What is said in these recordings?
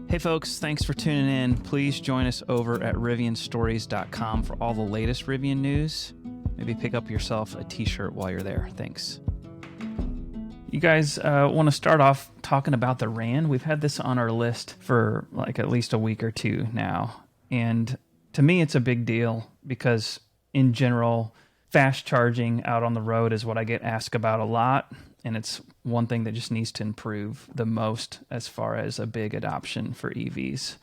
Hey folks, thanks for tuning in. Please join us over at rivianstories.com for all the latest Rivian news. Maybe pick up yourself a t-shirt while you're there. Thanks. You guys want to start off talking about the RAN? We've had this on our list for like at least a week or two now. And to me, it's a big deal because in general, fast charging out on the road is what I get asked about a lot. And it's one thing that just needs to improve the most as far as a big adoption for EVs.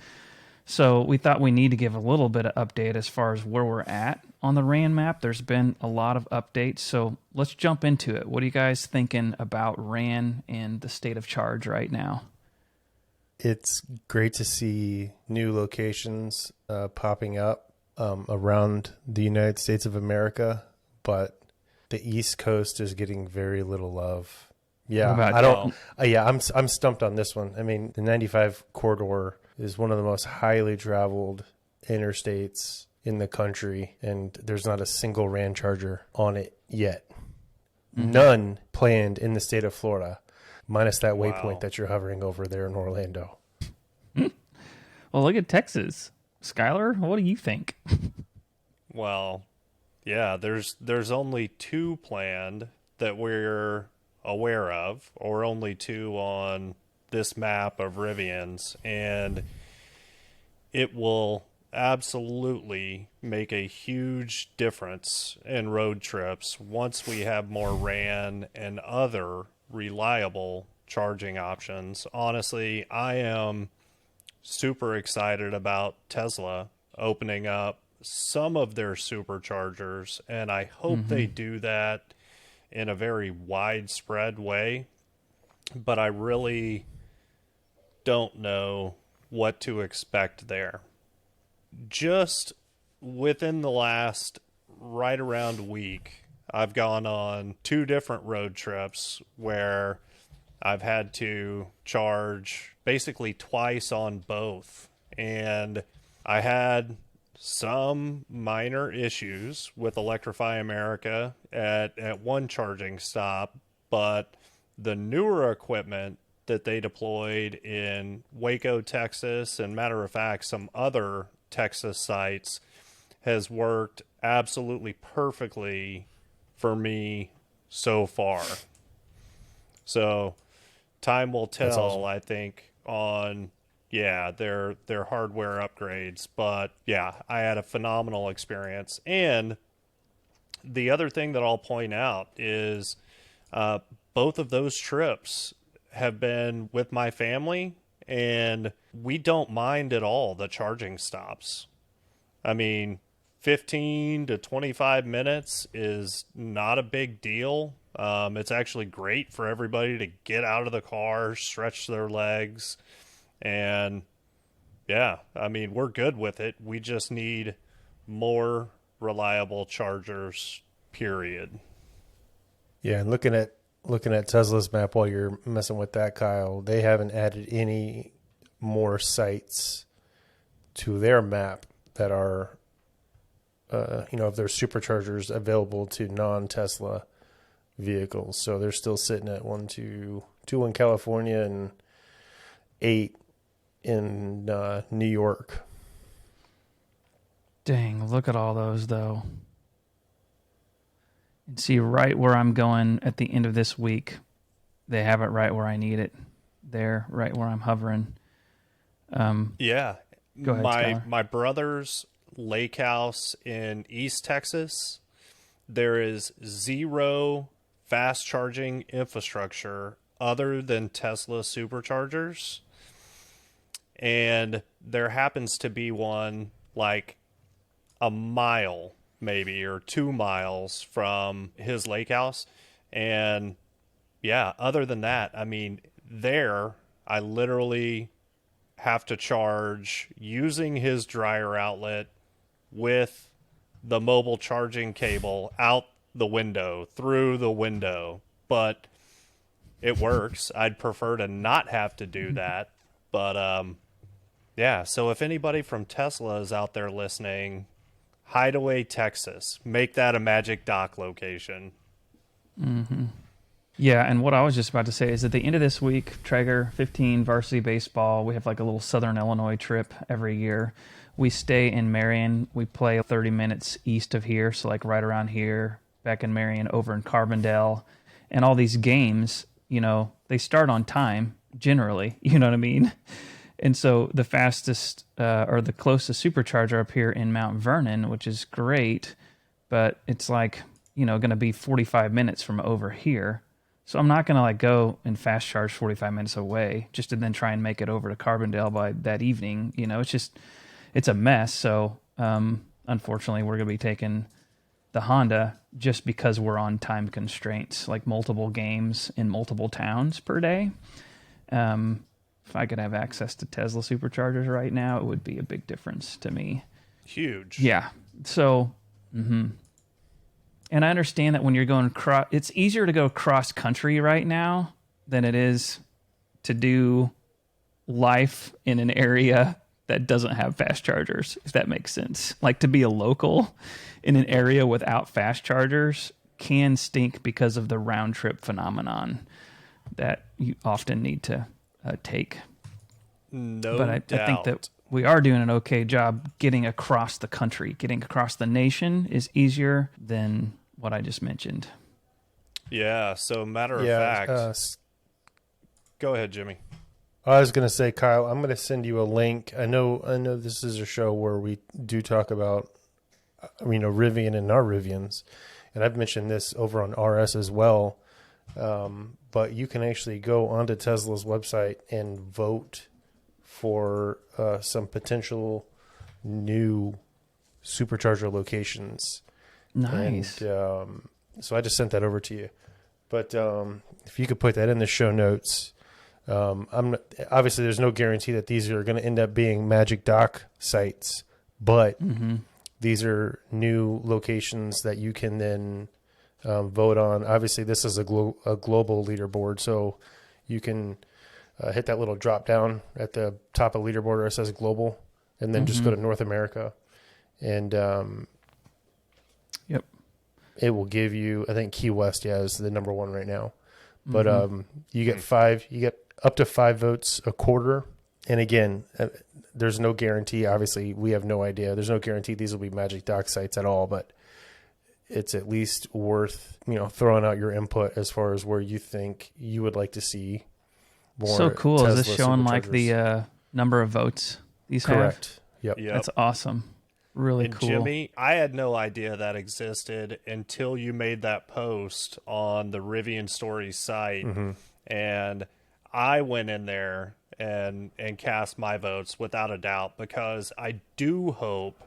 So we thought we need to give a little bit of update as far as where we're at on the RAN map. There's been a lot of updates, so let's jump into it. What are you guys thinking about RAN and the state of charge right now? It's great to see new locations popping up around the United States of America, but the East Coast is getting very little love. Yeah, I'm stumped on this one. I mean, the 95 corridor is one of the most highly traveled interstates in the country, and there's not a single RAN charger on it yet. Mm-hmm. None planned in the state of Florida, minus that waypoint that you're hovering over there in Orlando. Well, look at Texas. Skylar, what do you think? Well, yeah, there's only 2 planned that we're aware of, or only 2 on this map of Rivian's, and it will absolutely make a huge difference in road trips once we have more RAN and other reliable charging options. Honestly, I am super excited about Tesla opening up some of their superchargers, and I hope they do that in a very widespread way, but I really don't know what to expect there. Just within the last right around week, I've gone on 2 different road trips where I've had to charge basically twice on both, and I had some minor issues with Electrify America at one charging stop, but the newer equipment that they deployed in Waco, Texas, and matter of fact, some other Texas sites has worked absolutely perfectly for me so far. So time will tell, awesome. I think, on their hardware upgrades, but yeah, I had a phenomenal experience. And the other thing that I'll point out is both of those trips have been with my family, and we don't mind at all the charging stops. I mean, 15 to 25 minutes is not a big deal. It's actually great for everybody to get out of the car, stretch their legs, and yeah, I mean, we're good with it. We just need more reliable chargers, period. Yeah, and looking at Tesla's map while you're messing with that, Kyle, they haven't added any more sites to their map that are, of their superchargers available to non-Tesla vehicles. So they're still sitting at 2 in California and 8 in New York. Dang, look at all those, though. And see, right where I'm going at the end of this week, they have it right where I need it. There, right where I'm hovering. Yeah. Go ahead, my brother's lake house in East Texas, there is 0 fast charging infrastructure other than Tesla superchargers. And there happens to be one like a mile maybe or 2 miles from his lake house. And yeah, other than that, I mean, there I literally have to charge using his dryer outlet with the mobile charging cable out the window, through the window. But it works. I'd prefer to not have to do that. But yeah, so if anybody from Tesla is out there listening, Hideaway, Texas, make that a Magic Dock location. Mm-hmm. Yeah, and what I was just about to say is at the end of this week, Traeger 15 varsity baseball, we have like a little Southern Illinois trip every year. We stay in Marion. We play 30 minutes east of here, so like right around here, back in Marion, over in Carbondale. And all these games, they start on time, generally, you know what I mean? And so the fastest or the closest supercharger up here in Mount Vernon, which is great, but it's like, going to be 45 minutes from over here. So I'm not going to like go and fast charge 45 minutes away just to then try and make it over to Carbondale by that evening. It's a mess. So unfortunately, we're going to be taking the Honda just because we're on time constraints, like multiple games in multiple towns per day. If I could have access to Tesla superchargers right now, it would be a big difference to me. Huge. Yeah. So, and I understand that when you're going it's easier to go cross country right now than it is to do life in an area that doesn't have fast chargers, if that makes sense. Like to be a local in an area without fast chargers can stink because of the round trip phenomenon that you often need to take. But I think that we are doing an okay job getting across the country. Getting across the nation is easier than what I just mentioned. Yeah, so matter of fact... go ahead, Jimmy. I was going to say, Kyle, I'm going to send you a link. I know this is a show where we do talk about, Rivian and our Rivians, and I've mentioned this over on RS as well. But you can actually go onto Tesla's website and vote for some potential new supercharger locations. Nice. And, so I just sent that over to you. But if you could put that in the show notes. Obviously there's no guarantee that these are going to end up being Magic Dock sites, but these are new locations that you can then vote on. Obviously this is a global leaderboard, so you can hit that little drop down at the top of leaderboard where it says global, and then just go to North America, and it will give you, I think Key West is the number one right now, but you get up to 5 votes a quarter. And again, there's no guarantee. Obviously, we have no idea. There's no guarantee these will be Magic Dock sites at all, but it's at least worth, throwing out your input as far as where you think you would like to see more. So cool. Tesla Is this showing like the number of votes these have? Correct. Yep. That's awesome. Really cool. Jimmy, I had no idea that existed until you made that post on the Rivian Stories site. And I went in there and cast my votes without a doubt, because I do hope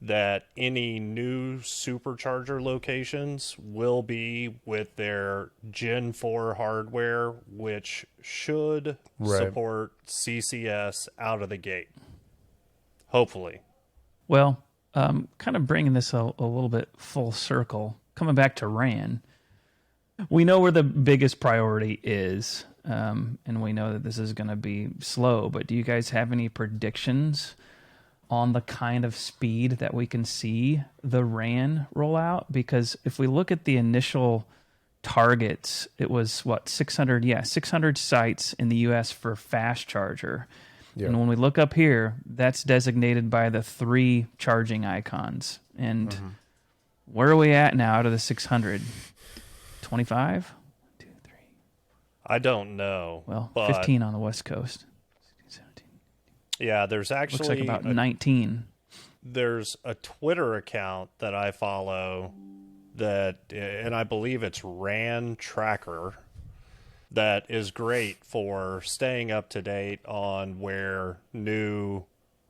that any new supercharger locations will be with their Gen 4 hardware, which should support CCS out of the gate. Hopefully. Well, kind of bringing this a little bit full circle, coming back to RAN, we know where the biggest priority is. And we know that this is going to be slow, but do you guys have any predictions on the kind of speed that we can see the RAN roll out? Because if we look at the initial targets, it was 600 sites in the US for fast charger. Yeah. And when we look up here, that's designated by the 3 charging icons. And where are we at now out of the 600? 25? I don't know. Well, 15 on the West Coast. 17. Yeah, there's actually... Looks like about 19. There's a Twitter account that I follow and I believe it's RAN Tracker, that is great for staying up to date on where new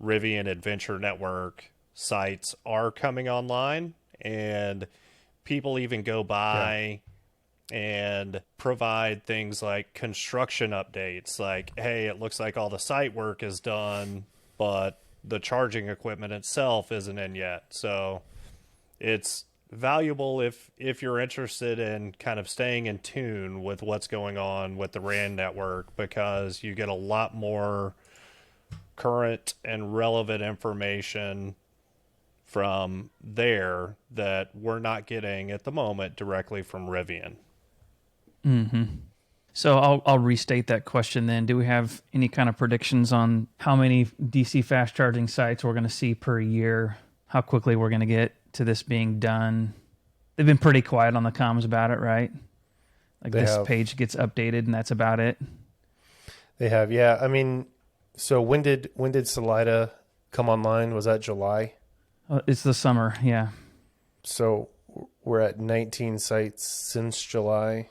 Rivian Adventure Network sites are coming online. And people even go by... and provide things like construction updates, like, hey, it looks like all the site work is done, but the charging equipment itself isn't in yet. So it's valuable if you're interested in kind of staying in tune with what's going on with the RAN network, because you get a lot more current and relevant information from there that we're not getting at the moment directly from Rivian. Mm-hmm. So I'll restate that question then. Do we have any kind of predictions on how many DC fast charging sites we're going to see per year? How quickly we're going to get to this being done? They've been pretty quiet on the comms about it, right? Like this page gets updated and that's about it. They have, yeah. I mean, so when did Salida come online? Was that July? It's the summer, yeah. So we're at 19 sites since July.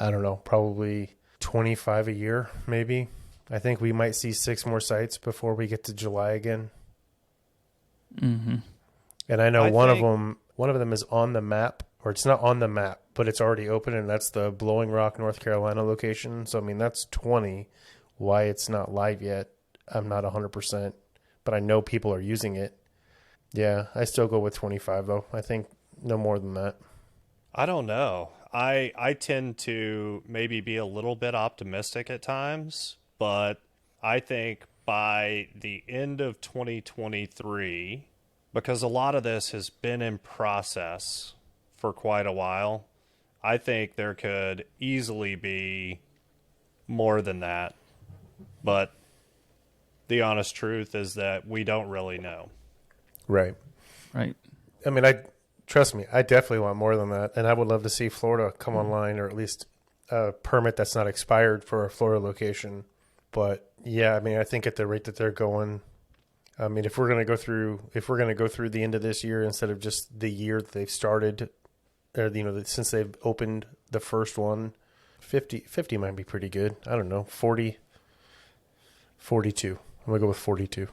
I don't know, probably 25 a year, maybe. I think we might see 6 more sites before we get to July again. Mm-hmm. And I know one of them is on the map, or it's not on the map, but it's already open, and that's the Blowing Rock, North Carolina location. So, I mean, that's 20. Why it's not live yet, I'm not 100%, but I know people are using it. Yeah, I still go with 25, though. I think no more than that. I don't know. I tend to maybe be a little bit optimistic at times, but I think by the end of 2023, because a lot of this has been in process for quite a while, I think there could easily be more than that. But the honest truth is that we don't really know. Right. Right. I mean, trust me, I definitely want more than that. And I would love to see Florida come online, or at least a permit that's not expired for a Florida location. But yeah, I mean, I think at the rate that they're going, I mean, if we're going to go through the end of this year instead of just the year that they've started, or, since they've opened the first one, 50 might be pretty good. I don't know, 40, 42. I'm going to go with 42.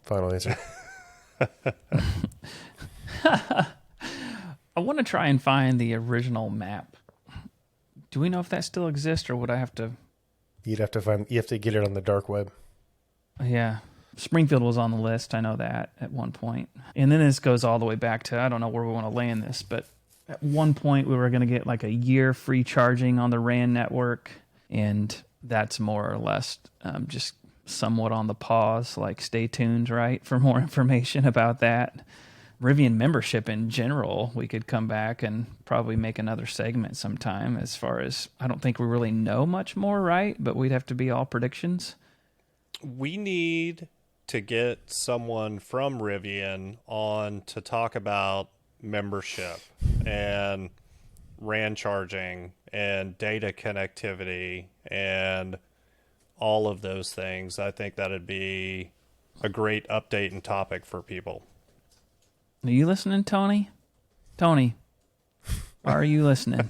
Final answer. I want to try and find the original map. Do we know if that still exists, or would I have to? You have to get it on the dark web. Yeah. Springfield was on the list. I know that at one point. And then this goes all the way back to, I don't know where we want to land this, but at one point we were going to get like a year free charging on the RAN network. And that's more or less just somewhat on the pause, like stay tuned, right, for more information about that. Rivian membership in general, we could come back and probably make another segment sometime, as far as, I don't think we really know much more, right? But we'd have to be all predictions. We need to get someone from Rivian on to talk about membership and RAN charging and data connectivity and all of those things. I think that'd be a great update and topic for people. Are you listening, Tony? Tony, are you listening?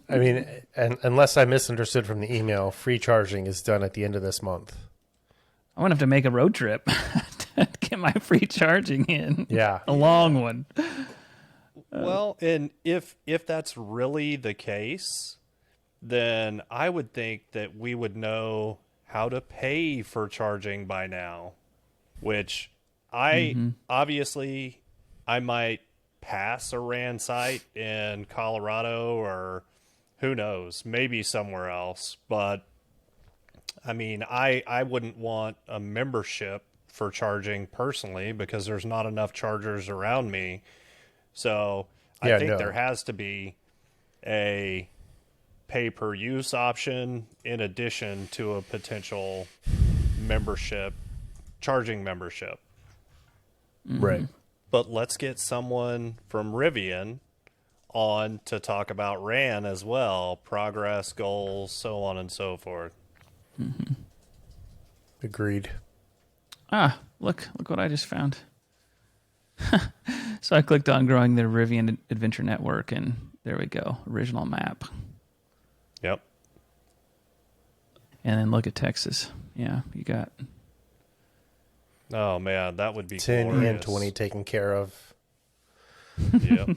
I mean, and unless I misunderstood from the email, free charging is done at the end of this month. I'm going to have to make a road trip to get my free charging in. Yeah. A long one. Well, and if that's really the case, then I would think that we would know how to pay for charging by now, which obviously I might pass a RAN site in Colorado, or who knows, maybe somewhere else. But I mean, I wouldn't want a membership for charging personally, because there's not enough chargers around me. So I think there has to be a pay-per-use option in addition to a potential membership, charging membership. Right. But let's get someone from Rivian on to talk about RAN as well, progress, goals, so on and so forth. Mm-hmm. Agreed. Look what I just found. So I clicked on growing the Rivian Adventure Network, and there we go. Original map. Yep. And then look at Texas. Yeah, you got... Oh man, that would be 10 glorious. and 20 taken care of. Yep.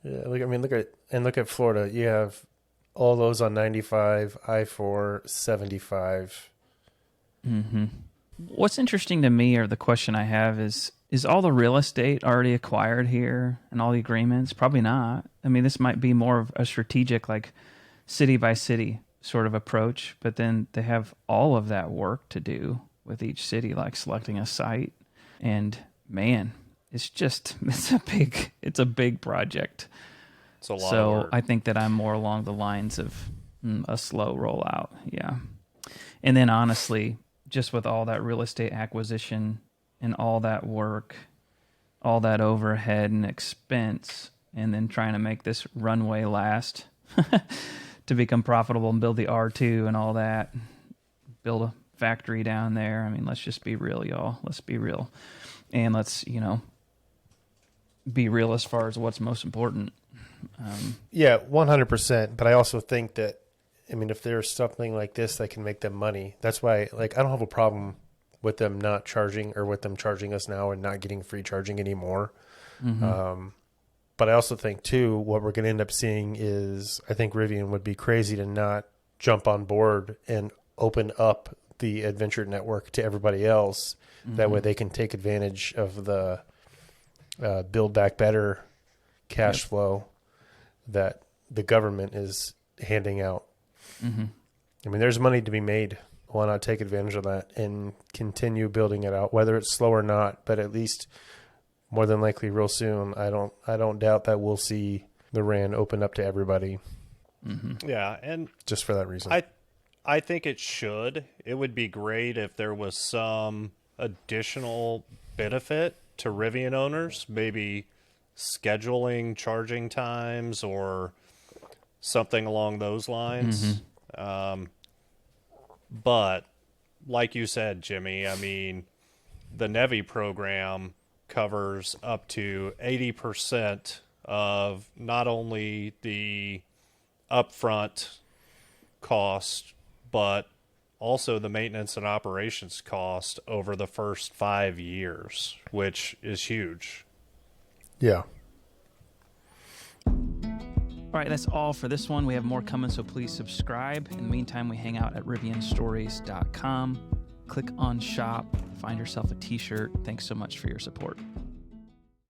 Yeah, look at Florida. You have all those on 95, I-4, 75. Mm-hmm. What's interesting to me, or the question I have, is all the real estate already acquired here and all the agreements? Probably not. I mean, this might be more of a strategic, like city by city sort of approach, but then they have all of that work to do with each city, like selecting a site. And man, it's a big project. It's a lot of So work. I think that I'm more along the lines of a slow rollout. Yeah. And then honestly, just with all that real estate acquisition and all that work, all that overhead and expense, and then trying to make this runway last to become profitable and build the R2 and all that, build a factory down there. I mean, let's just be real, y'all. Let's be real. And let's, be real as far as what's most important. Yeah, 100%. But I also think that, I mean, if there's something like this that can make them money, that's why, like, I don't have a problem with them not charging or with them charging us now and not getting free charging anymore. Mm-hmm. But I also think, too, what we're going to end up seeing is I think Rivian would be crazy to not jump on board and open up the Adventure Network to everybody else. Mm-hmm. That way they can take advantage of the Build Back Better cash flow that the government is handing out. Mm-hmm. I mean, there's money to be made. Why not take advantage of that and continue building it out, whether it's slow or not, but at least more than likely real soon. I don't doubt that we'll see the RAN open up to everybody. Mm-hmm. Yeah. And just for that reason. I think it should. It would be great if there was some additional benefit to Rivian owners, maybe scheduling charging times or something along those lines. Mm-hmm. But like you said, Jimmy, I mean, the NEVI program covers up to 80% of not only the upfront cost, but also the maintenance and operations cost over the first 5 years, which is huge. Yeah. All right, that's all for this one. We have more coming, so please subscribe. In the meantime, we hang out at rivianstories.com. Click on shop, find yourself a t-shirt. Thanks so much for your support.